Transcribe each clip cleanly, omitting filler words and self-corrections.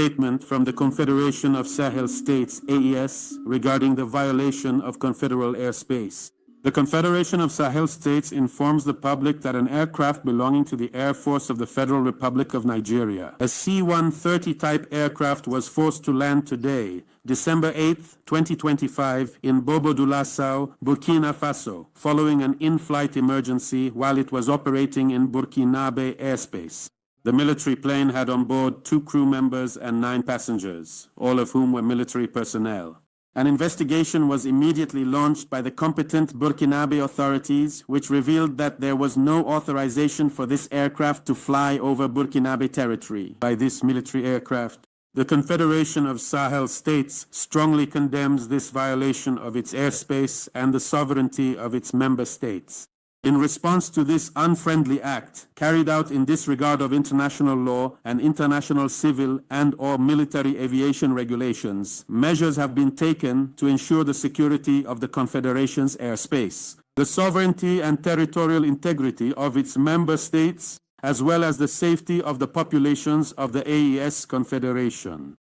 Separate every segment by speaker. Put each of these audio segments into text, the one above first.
Speaker 1: statement from the Confederation of Sahel States, AES, regarding the violation of confederal airspace. The Confederation of Sahel States informs the public that an aircraft belonging to the Air Force of the Federal Republic of Nigeria, a C-130 type aircraft, was forced to land today, December 8, 2025, in Bobo-Dioulasso, Burkina Faso, following an in-flight emergency while it was operating in Burkinabe airspace. The military plane had on board 2 crew members and 9 passengers, all of whom were military personnel. An investigation was immediately launched by the competent Burkinabe authorities, which revealed that there was no authorization for this aircraft to fly over Burkinabe territory by this military aircraft. The Confederation of Sahel States strongly condemns this violation of its airspace and the sovereignty of its member states. In response to this unfriendly act, carried out in disregard of international law and international civil and/or military aviation regulations, measures have been taken to ensure the security of the Confederation's airspace, the sovereignty and territorial integrity of its member states, as well as the safety of the populations of the AES Confederation.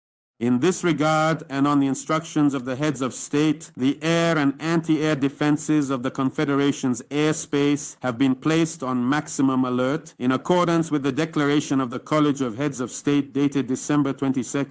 Speaker 1: In this regard, and on the instructions of the heads of state, the air and anti-air defenses of the Confederation's airspace have been placed on maximum alert in accordance with the declaration of the College of Heads of State dated December 22,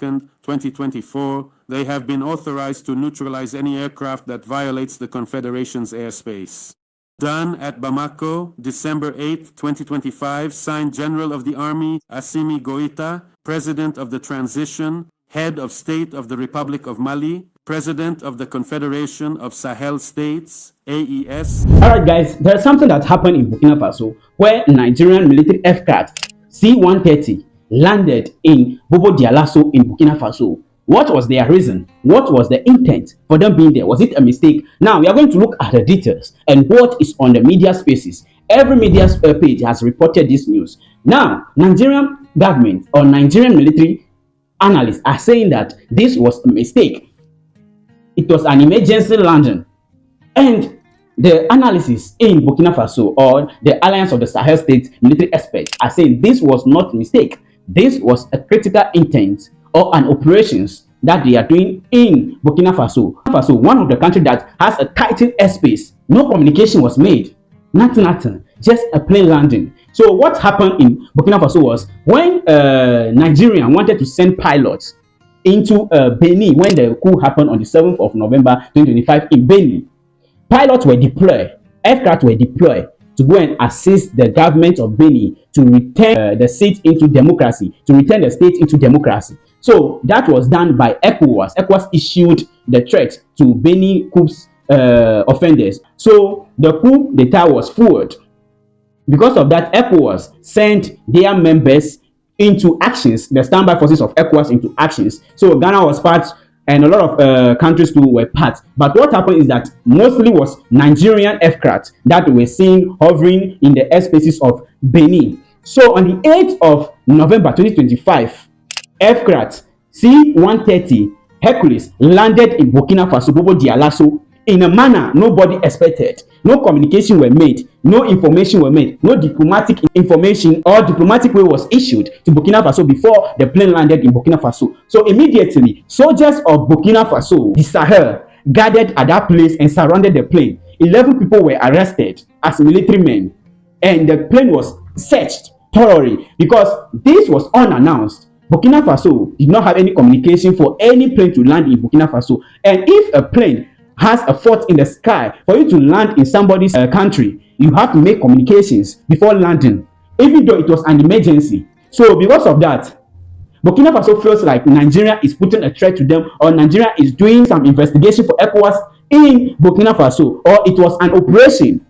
Speaker 1: 2024. They have been authorized to neutralize any aircraft that violates the Confederation's airspace. Done at Bamako, December 8, 2025, signed General of the Army Assimi Goïta, President of the Transition, Head of State of the Republic of Mali, President of the Confederation of Sahel States, AES.
Speaker 2: Alright guys, there's something that happened in Burkina Faso where Nigerian military aircraft C-130 landed in Bobo-Dioulasso in Burkina Faso. What was their reason? What was the intent for them being there? Was it a mistake? Now we are going to look at the details and what is on the media spaces. Every media page has reported this news. Now, Nigerian government or Nigerian military analysts are saying that this was a mistake. It was an emergency landing. And the analysis in Burkina Faso or the Alliance of the Sahel States military experts are saying this was not a mistake. This was a critical intent or an operations that they are doing in Burkina Faso. Faso, one of the countries that has a tightened airspace. No communication was made. Nothing. Just a plane landing. So what happened in Burkina Faso was when Nigeria wanted to send pilots into Benin when the coup happened on the 7th of November 2025 in Benin. Pilots were deployed, aircraft were deployed to go and assist the government of Benin to return the state into democracy, to return the state into democracy. So that was done by ECOWAS. ECOWAS issued the threat to Benin coup's offenders. So the coup d'etat was forward. Because of that, ECOWAS sent their members into actions, the standby forces of ECOWAS into actions. So Ghana was part and a lot of countries too were part. But what happened is that mostly was Nigerian aircraft that were seen hovering in the airspaces of Benin. So on the 8th of November 2025, aircraft C-130 Hercules landed in Burkina Faso, Bobo-Dioulasso, in a manner nobody expected. No communication were made, no information were made, no diplomatic information or diplomatic way was issued to Burkina Faso before the plane landed in Burkina Faso. So immediately, soldiers of Burkina Faso, the Sahel, gathered at that place and surrounded the plane. 11 people were arrested as military men, and the plane was searched thoroughly because this was unannounced. Burkina Faso did not have any communication for any plane to land in Burkina Faso. And if a plane has a fault in the sky, for you to land in somebody's country, you have to make communications before landing, even though it was an emergency. So because of that, Burkina Faso feels like Nigeria is putting a threat to them, or Nigeria is doing some investigation for ECOWAS in Burkina Faso, or it was an operation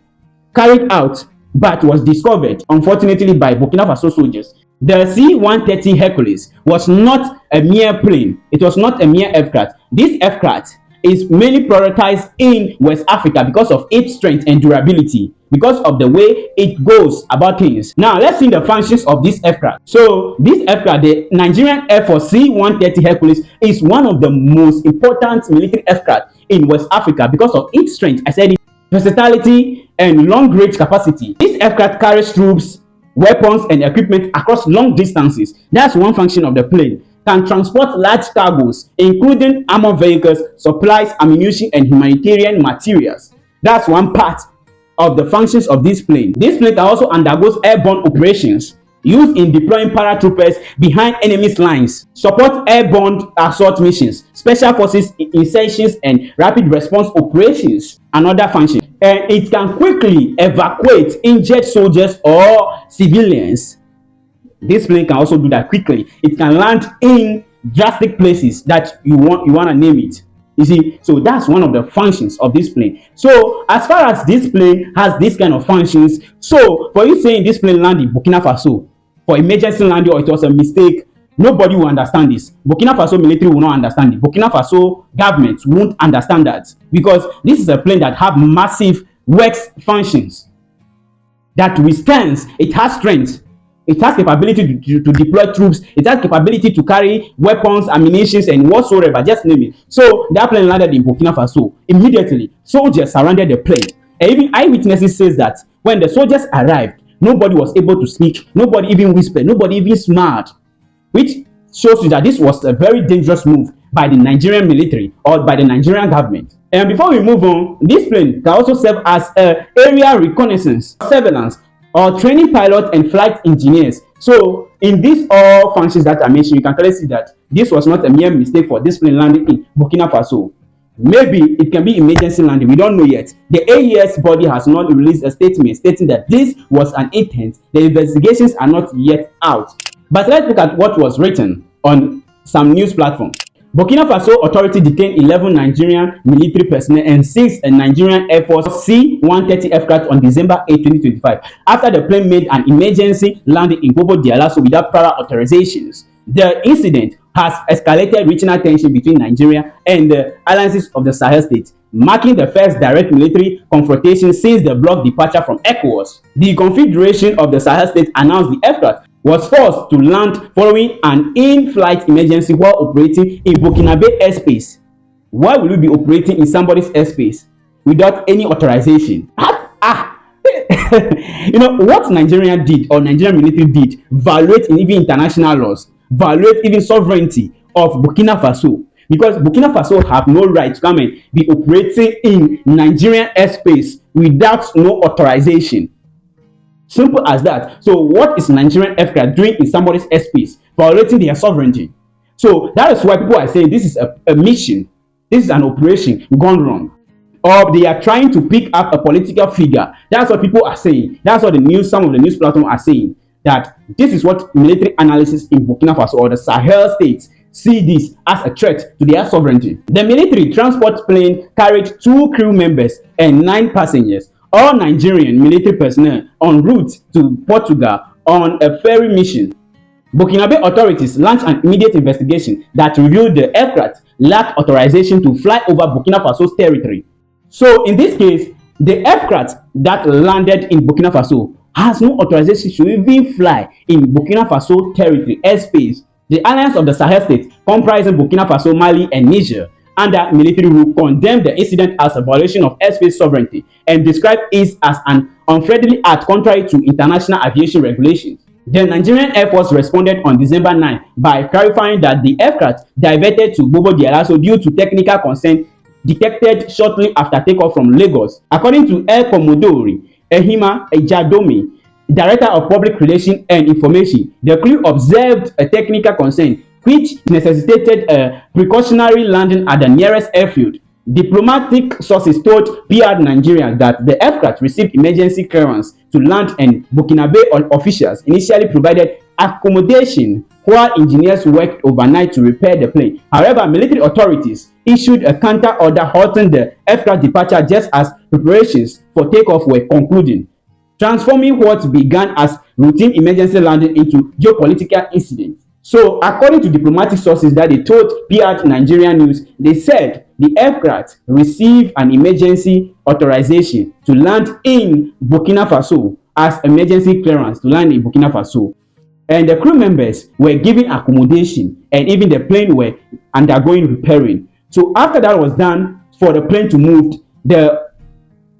Speaker 2: carried out but was discovered, unfortunately, by Burkina Faso soldiers. The C-130 Hercules was not a mere plane. It was not a mere aircraft. This aircraft is mainly prioritized in West Africa because of its strength and durability, because of the way it goes about things. Now, let's see the functions of this aircraft. So, this aircraft, the Nigerian Air Force C-130 Hercules, is one of the most important military aircraft in West Africa because of its strength, I said, versatility and long-range capacity. This aircraft carries troops, weapons, and equipment across long distances. That's one function of the plane. can transport large cargoes, including armored vehicles, supplies, ammunition, and humanitarian materials. That's one part of the functions of this plane. This plane can also undergo airborne operations used in deploying paratroopers behind enemy's lines, support airborne assault missions, special forces insertions, and rapid response operations. Another function. And it can quickly evacuate injured soldiers or civilians. This plane can also do that quickly. It can land in drastic places that you want to name it. You see, so that's one of the functions of this plane. So as far as this plane has this kind of functions, so for you saying this plane landed in Burkina Faso for emergency landing or it was a mistake, nobody will understand this. Burkina Faso military will not understand it. Burkina Faso government won't understand that, because this is a plane that have massive works functions that withstands. It has strength. It has capability to deploy troops. It has capability to carry weapons, ammunition, and whatsoever. Just name it. So that plane landed in Burkina Faso. Immediately, soldiers surrounded the plane. And even eyewitnesses says that when the soldiers arrived, nobody was able to speak. Nobody even whispered. Nobody even smiled, which shows you that this was a very dangerous move by the Nigerian military or by the Nigerian government. And before we move on, this plane can also serve as a area reconnaissance, surveillance, or training pilot and flight engineers. So in these all functions that I mentioned, you can clearly see that this was not a mere mistake for this plane landing in Burkina Faso. Maybe it can be emergency landing. We don't know yet. The AES body has not released a statement stating that this was an intent. The investigations are not yet out. But let's look at what was written on some news platforms. Burkina Faso authority detained 11 Nigerian military personnel and 6 Nigerian Air Force C-130 aircraft on December 8, 2025 after the plane made an emergency landing in Bobo Dioulasso without prior authorizations. The incident has escalated regional tension between Nigeria and the alliances of the Sahel states, marking the first direct military confrontation since the bloc departure from ECOWAS. The Confederation of the Sahel states announced the aircraft was forced to land following an in-flight emergency while operating in Burkinabe airspace. Why will you be operating in somebody's airspace without any authorization? You know what Nigeria did or Nigerian military did violate in even international laws, violate even sovereignty of Burkina Faso, because Burkina Faso have no right to come and be operating in Nigerian airspace without no authorization. Simple as that. So what is Nigerian aircraft doing in somebody's airspace, violating their sovereignty? So that is why people are saying this is a mission, this is an operation gone wrong, or they are trying to pick up a political figure. That's what people are saying. That's what some of the news platforms are saying, that this is what military analysts in Burkina Faso or the Sahel states see this as a threat to their sovereignty. The military transport plane carried 2 crew members and 9 passengers, all Nigerian military personnel, en route to Portugal on a ferry mission. Burkinabe authorities launched an immediate investigation that revealed the aircraft lacked authorization to fly over Burkina Faso's territory. So in this case, the aircraft that landed in Burkina Faso has no authorization to even fly in Burkina Faso territory airspace. The alliance of the Sahel states, comprising Burkina Faso, Mali, and Niger, under military rule, condemned the incident as a violation of airspace sovereignty and described it as an unfriendly act contrary to international aviation regulations. The Nigerian Air Force responded on December 9 by clarifying that the aircraft diverted to Bobo Dioulasso due to technical concern detected shortly after takeoff from Lagos. According to Air Commodore Ehima Ejadomi, Director of Public Relations and Information, the crew observed a technical concern which necessitated a precautionary landing at the nearest airfield. Diplomatic sources told PR Nigeria that the aircraft received emergency clearance to land and Burkinabe officials initially provided accommodation while engineers worked overnight to repair the plane. However, military authorities issued a counter order halting the aircraft departure just as preparations for takeoff were concluding, transforming what began as routine emergency landing into geopolitical incident. So, according to diplomatic sources that they told PR Nigerian News, they said the aircraft received an emergency authorization to land in Burkina Faso as emergency clearance to land in Burkina Faso. And the crew members were given accommodation and even the plane were undergoing repairing. So, after that was done for the plane to move, the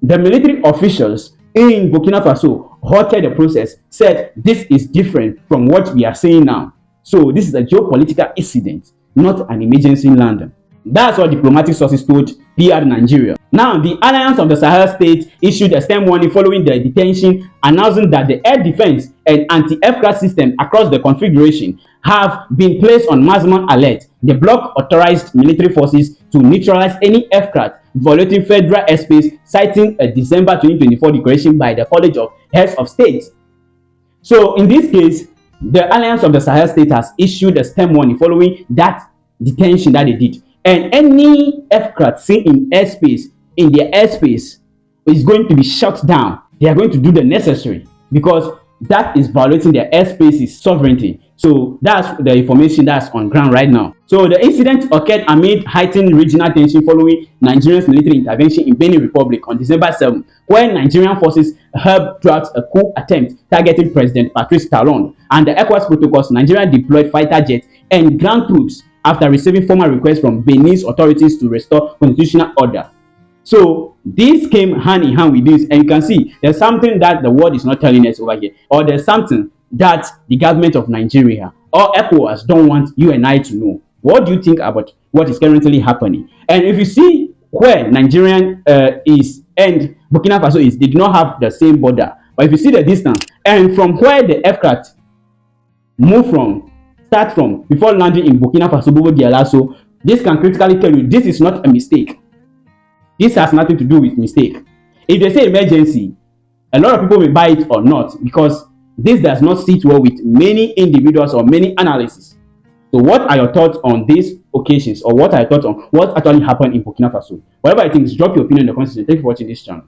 Speaker 2: military officials in Burkina Faso halted the process, said this is different from what we are seeing now. So this is a geopolitical incident, not an emergency landing. That's what diplomatic sources told PR Nigeria. Now, the Alliance of the Sahel States issued a stern warning following the detention, announcing that the air defense and anti-aircraft systems across the confederation have been placed on maximum alert. The bloc authorized military forces to neutralize any aircraft violating federal airspace, citing a December 2024 declaration by the College of Heads of State. So in this case, the Alliance of the Sahel State has issued a stern warning following that detention that they did. And any aircraft seen in airspace, in their airspace, is going to be shut down. They are going to do the necessary because that is violating their airspace's sovereignty. So that's the information that's on ground right now. So the incident occurred amid heightened regional tension following Nigeria's military intervention in Benin Republic on December 7, where Nigerian forces helped thwart a coup attempt targeting President Patrice Talon. And the ECOWAS protocols, Nigeria deployed fighter jets and ground troops after receiving formal requests from Benin's authorities to restore constitutional order. So this came hand in hand with this, and you can see there's something that the world is not telling us over here, or there's something that the government of Nigeria or ECOWAS don't want you and I to know. What do you think about what is currently happening? And if you see where Nigerian is and Burkina Faso is, they do not have the same border. But if you see the distance, and from where the aircraft start from before landing in Burkina Faso, Bobo Dioulasso, this can critically tell you this is not a mistake. This has nothing to do with mistake. If they say emergency, a lot of people may buy it or not because this does not sit well with many individuals or many analysts. So what are your thoughts on these occasions, or what are your thoughts on what actually happened in Burkina Faso? Whatever I think, drop your opinion in the comment section. Thank you for watching this channel.